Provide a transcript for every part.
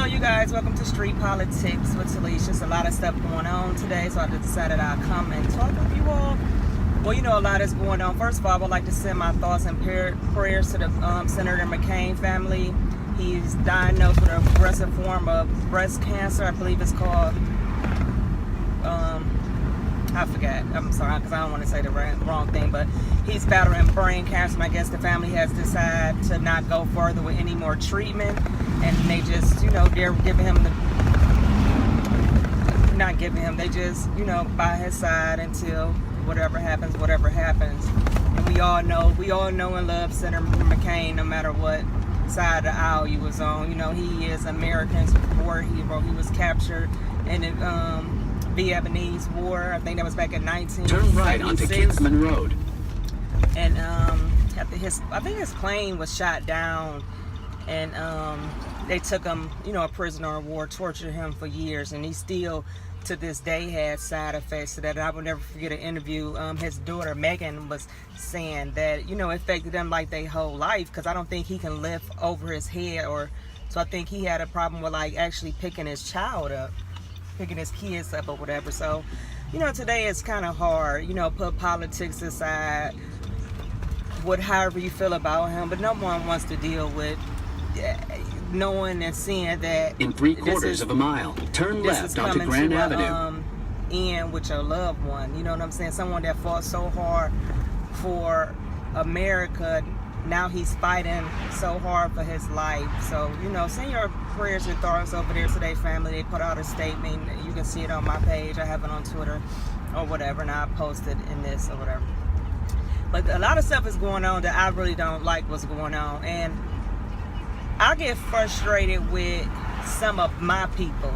you guys, welcome to Street Politics with Talessia. It's a lot of stuff going on today, so I just decided I'd come and talk with you all. Well, you know, a lot is going on. First of all, I would like to send my thoughts and prayers to the Senator McCain family. He's diagnosed with a aggressive form of breast cancer. I believe it's called, I forgot. I'm sorry, because I don't want to say the wrong thing, but he's battling brain cancer, and I guess the family has decided to not go further with any more treatment, and they just, you know, they're giving him they just, you know, by his side until whatever happens. And we all know and love Senator McCain, no matter what side of the aisle you was on. You know, he is America's war hero. He was captured in the Vietnamese War. I think that was back in 1976. Turn right onto Kingsman Road. And I think his plane was shot down, and they took him, you know, a prisoner of war, tortured him for years, and he still to this day has side effects to that. And I will never forget an interview his daughter Megan was saying that, you know, it affected them like their whole life, because I don't think he can lift over his head, or so I think he had a problem with like actually picking his kids up or whatever. So, you know, today is kind of hard, you know, put politics aside, however you feel about him, but no one wants to deal with knowing and seeing that in 3/4 of a mile, turn left onto Grand Avenue. End with your loved one, you know what I'm saying? Someone that fought so hard for America, now he's fighting so hard for his life. So, you know, send your prayers and thoughts over there to their family. They put out a statement. You can see it on my page. I have it on Twitter or whatever, and I posted in this or whatever. But a lot of stuff is going on that I really don't like what's going on, and I get frustrated with some of my people.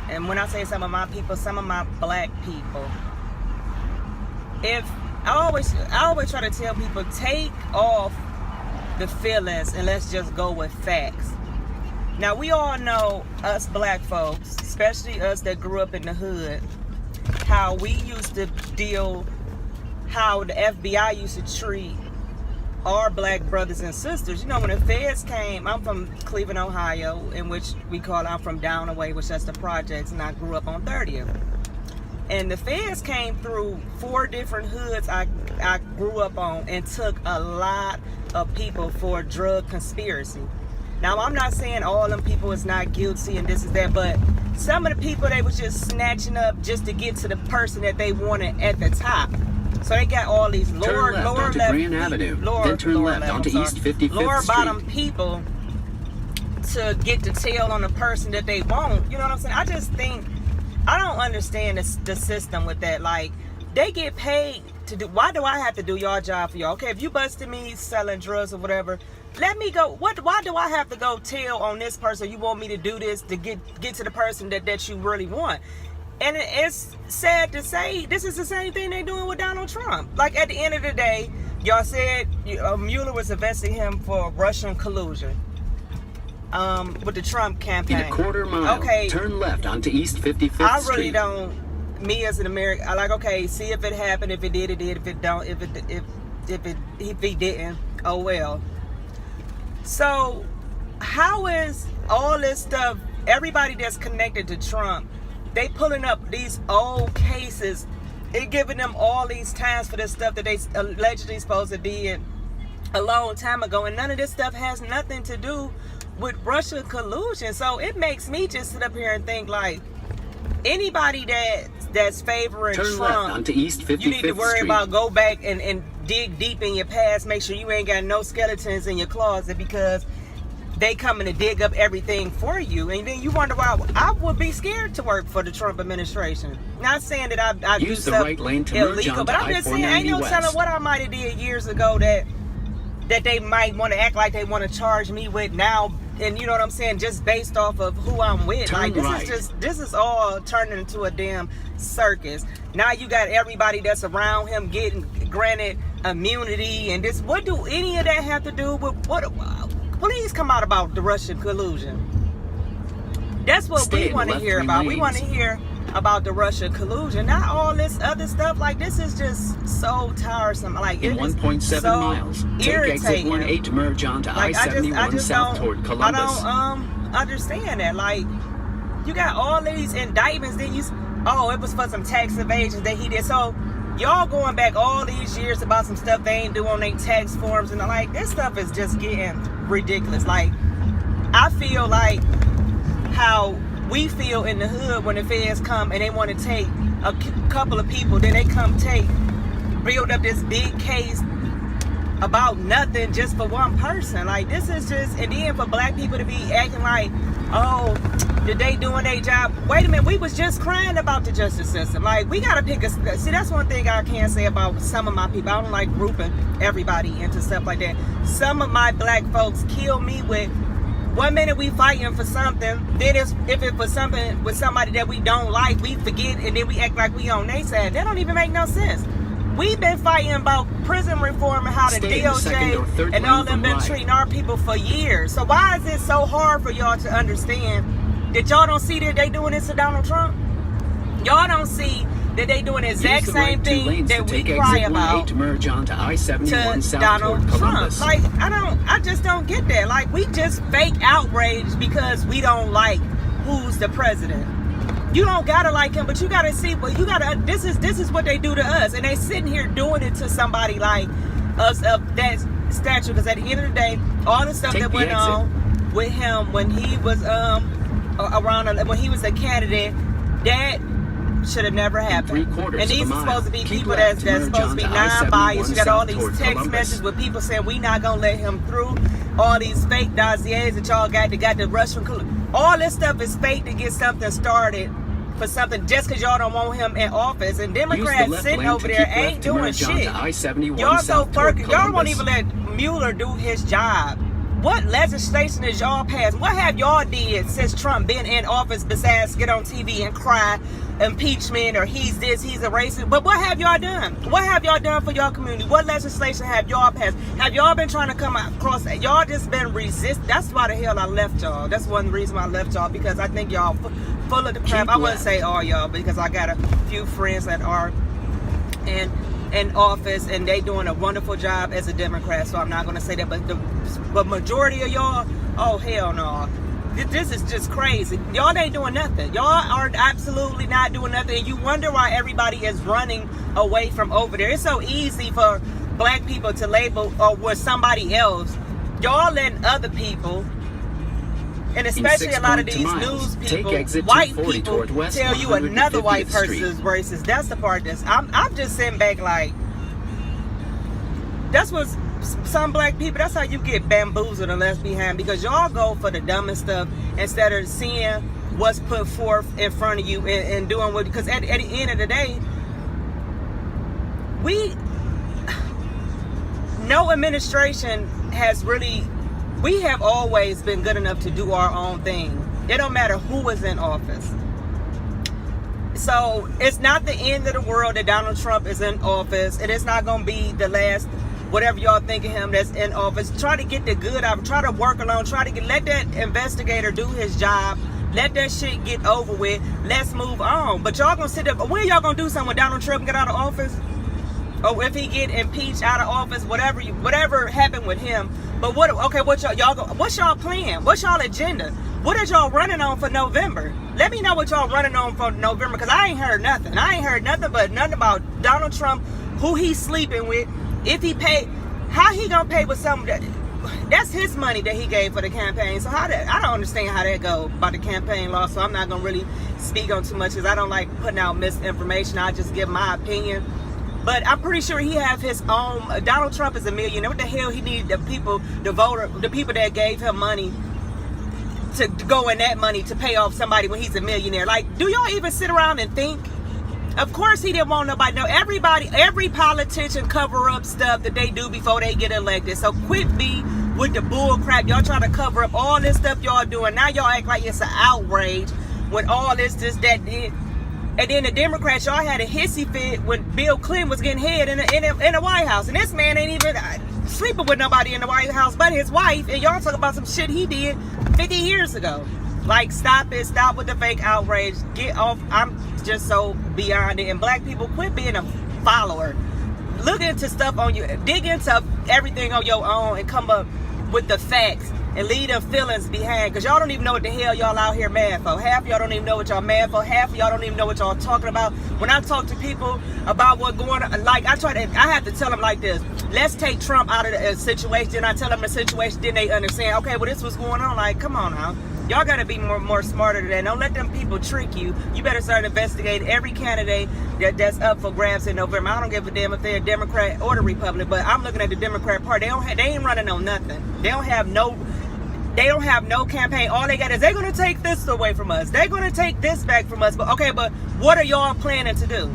And when I say some of my people, some of my black people. I always try to tell people, take off the feelings and let's just go with facts. Now, we all know, us black folks, especially us that grew up in the hood, how we used to deal, how the FBI used to treat our black brothers and sisters. You know, when the feds came, I'm from Cleveland, Ohio, in which I'm from Downaway, which that's the projects, and I grew up on 30th. And the feds came through 4 different hoods I grew up on and took a lot of people for drug conspiracy. Now, I'm not saying all them people is not guilty and this is that, but some of the people, they was just snatching up just to get to the person that they wanted at the top. So they got all these lower bottom people to get the tail on the person that they want. You know what I'm saying? I just think, I don't understand the system with that. Like, they get paid to do, why do I have to do your job for y'all? Okay, if you busted me selling drugs or whatever, let me go. Why do I have to go tell on this person you want me to do this to get to the person that you really want? And it's sad to say, this is the same thing they're doing with Donald Trump. Like, at the end of the day, y'all said Mueller was investigating him for Russian collusion with the Trump campaign. In a 1/4 mile, okay, turn left onto East 55th Street. I really don't, me as an American, I like, okay, see if it happened. If it did, it did. If it don't, if he didn't, oh well. So, how is all this stuff, everybody that's connected to Trump, they pulling up these old cases and giving them all these times for this stuff that they allegedly supposed to did a long time ago, and none of this stuff has nothing to do with Russia collusion. So it makes me just sit up here and think, like, anybody that's favoring Turn Trump, left onto East 55th you need to worry Street. about, go back and dig deep in your past, make sure you ain't got no skeletons in your closet, because they coming to dig up everything for you, and then you wonder why. I would be scared to work for the Trump administration. Not saying that I do Use the stuff right lane to merge illegal, onto but I'm just saying, ain't no I-490 telling West. what I might have did years ago that they might want to act like they want to charge me with now. And you know what I'm saying, just based off of who I'm with. Turn like, right. this is all turning into a damn circus. Now you got everybody that's around him getting granted immunity, and this, what do any of that have to do with what? Please come out about the Russian collusion. That's what Stay we want to hear about. We want to hear about the Russian collusion, not all this other stuff. Like, this is just so tiresome. Like, in 1.7 miles, take exit 18 to merge onto I-71 south toward Columbus. don't understand that. Like, you got all these indictments, then it was for some tax evasion that he did. So y'all going back all these years about some stuff they ain't do on their tax forms, and like, this stuff is just getting ridiculous. Like, I feel like how we feel in the hood when the feds come and they want to take a couple of people, then they come build up this big case about nothing just for one person. Like, this is just, and then for black people to be acting like, oh, did they doing their job? Wait a minute, we was just crying about the justice system. Like, we gotta pick see, that's one thing I can say about some of my people. I don't like grouping everybody into stuff like that. Some of my black folks kill me with, one minute we fighting for something, then if it was something with somebody that we don't like, we forget, and then we act like we on their side. That don't even make no sense. We've been fighting about prison reform and how the DOJ and all them been treating our people for years. So why is it so hard for y'all to understand that y'all don't see that they doing this to Donald Trump? Y'all don't see that they doing the exact same thing that we cry about to merge onto I-71 to south Donald toward Trump. Columbus. Like, I just don't get that. Like, we just fake outrage because we don't like who's the president. You don't gotta like him, but you gotta see. But you gotta. This is what they do to us, and they sitting here doing it to somebody like us of that stature. Because at the end of the day, all the stuff that went on with him when he was when he was a candidate, that should have never happened. And these are supposed to be people that's supposed to be non-biased. You got all these text messages with people saying we not gonna let him through. All these fake dossiers that y'all got the Russian. All this stuff is fake to get something started. For something just because y'all don't want him in office, and Democrats sitting over there ain't doing shit. Y'all so focused, y'all won't even let Mueller do his job. What legislation is y'all passed? What have y'all did since Trump been in office besides get on TV and cry impeachment or he's this, he's a racist? But what have y'all done? What have y'all done for y'all community? What legislation have y'all passed? Have y'all been trying to come across? Y'all just been resist. That's why the hell I left y'all. That's one reason why I left y'all, because I think y'all full of the crap. I wouldn't say all y'all, because I got a few friends that are in office and they doing a wonderful job as a Democrat, so I'm not going to say that, but majority of y'all, oh hell no, this is just crazy. Y'all ain't doing nothing. Y'all are absolutely not doing nothing, and you wonder why everybody is running away from over there. It's so easy for black people to label or with somebody else. Y'all letting other people, and especially a lot of these news people, white people, tell you another white person is racist. That's the part that's, I'm just sitting back like, that's what some black people, that's how you get bamboozled and left behind, because y'all go for the dumbest stuff instead of seeing what's put forth in front of you and doing what, because at the end of the day, no administration has really, we have always been good enough to do our own thing. It don't matter who is in office. So it's not the end of the world that Donald Trump is in office. It is not going to be the last, whatever y'all think of him that's in office. Try to get the good out of it. Try to work along. Let that investigator do his job. Let that shit get over with. Let's move on. But y'all going to sit there. When y'all going to do something when Donald Trump get out of office? Or if he get impeached out of office, whatever happened with him. But what's y'all plan? What's y'all agenda? What is y'all running on for November? Let me know what y'all running on for November, because I ain't heard nothing. I ain't heard nothing about Donald Trump, who he's sleeping with, if he paid, how he gonna pay with something that's his money that he gave for the campaign. So I don't understand how that go about the campaign law. So I'm not gonna really speak on too much, because I don't like putting out misinformation. I just give my opinion. But I'm pretty sure he have his own. Donald Trump is a millionaire. What the hell he need the people that gave him money to go in that money to pay off somebody when he's a millionaire? Like, do y'all even sit around and think? Of course he didn't want nobody to know. Every politician cover up stuff that they do before they get elected. So quit me with the bull crap. Y'all trying to cover up all this stuff y'all doing. Now y'all act like it's an outrage when all this, that. And then the Democrats, y'all had a hissy fit when Bill Clinton was getting head in the White House. And this man ain't even sleeping with nobody in the White House but his wife. And y'all talk about some shit he did 50 years ago. Like, stop it. Stop with the fake outrage. Get off. I'm just so beyond it. And black people, quit being a follower. Look into stuff on you. Dig into everything on your own and come up with the facts. and leave them feelings behind, because y'all don't even know what the hell y'all out here mad for. Half of y'all don't even know what y'all mad for. Half of y'all don't even know what y'all talking about. When I talk to people about what's going on, like I have to tell them like this: let's take Trump out of the situation. I tell them the situation, then they understand. Okay, well, this was going on. Like, come on now. Y'all got to be more smarter than that. Don't let them people trick you. You better start investigating every candidate that's up for grabs in November. I don't give a damn if they're a Democrat or the Republican, but I'm looking at the Democrat Party. They ain't running on nothing. They don't have no campaign. All they got is they're going to take this away from us. They're going to take this back from us. But okay, but what are y'all planning to do?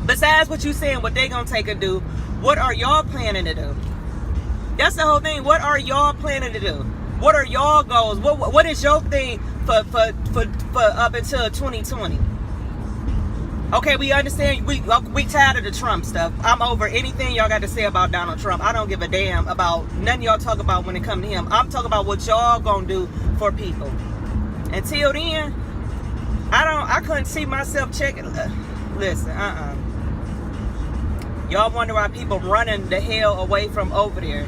Besides what you saying, what they going to take and do, what are y'all planning to do? That's the whole thing. What are y'all planning to do? What are y'all goals? What is your thing for up until 2020? Okay, we understand. We tired of the Trump stuff. I'm over anything y'all got to say about Donald Trump. I don't give a damn about nothing y'all talk about when it comes to him. I'm talking about what y'all gonna do for people. Until then, I couldn't see myself checking. Listen, Y'all wonder why people running the hell away from over there.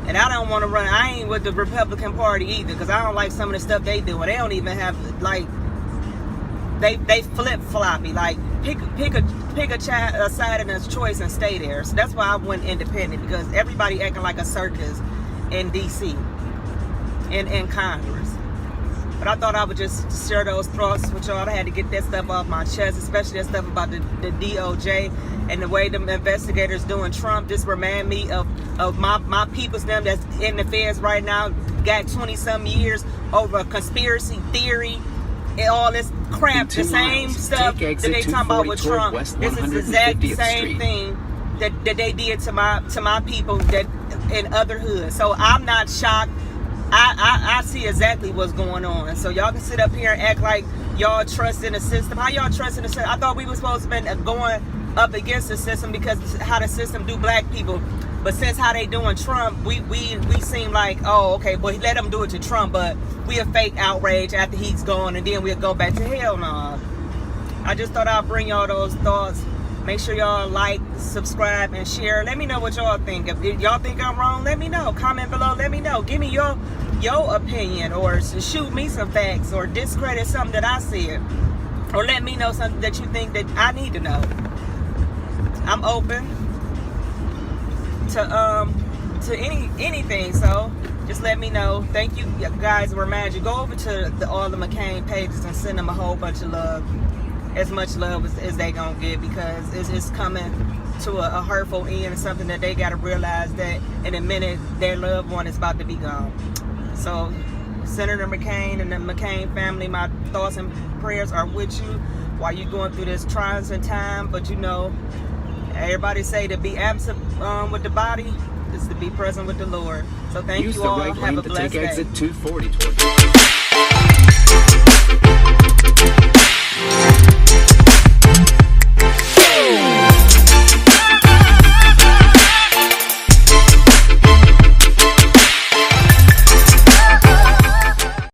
And I don't want to run. I ain't with the Republican Party either, because I don't like some of the stuff they do. And they don't even have, like, they flip-floppy. Like, pick a side in a choice and stay there. So that's why I went independent, because everybody acting like a circus in D.C. in Congress. But I thought I would just share those thoughts with y'all. I had to get that stuff off my chest, especially that stuff about the DOJ and the way the investigators doing Trump. Just remind me of my people's them that's in the feds right now, got 20-some years over conspiracy theory and all this crap. The same stuff that they talking about with Trump. This is the exact same thing that they did to my people that in other hoods. So I'm not shocked. I see exactly what's going on. So y'all can sit up here and act like y'all trust in the system. How y'all trust in the system? I thought we were supposed to be going up against the system because how the system do black people. But since how they doing Trump, we seem like, oh, okay, well, let them do it to Trump, but we'll fake outrage after he's gone, and then we'll go back to hell. No. I just thought I'd bring y'all those thoughts. Make sure y'all like, subscribe, and share. Let me know what y'all think. If y'all think I'm wrong, let me know. Comment below, let me know. Give me your opinion, or shoot me some facts, or discredit something that I said, or let me know something that you think that I need to know. I'm open to anything, so just let me know. Thank you guys. Remind you, go over to all the McCain pages and send them a whole bunch of love, as much love as they gonna get, because it's coming to a hurtful end, and something that they gotta realize that in a minute their loved one is about to be gone. So Senator McCain and the McCain family, my thoughts and prayers are with you while you're going through this trying time. But you know, everybody say to be absent with the body is to be present with the Lord. So thank you all. Have a blessed day. Use the right lane to take exit 240 towards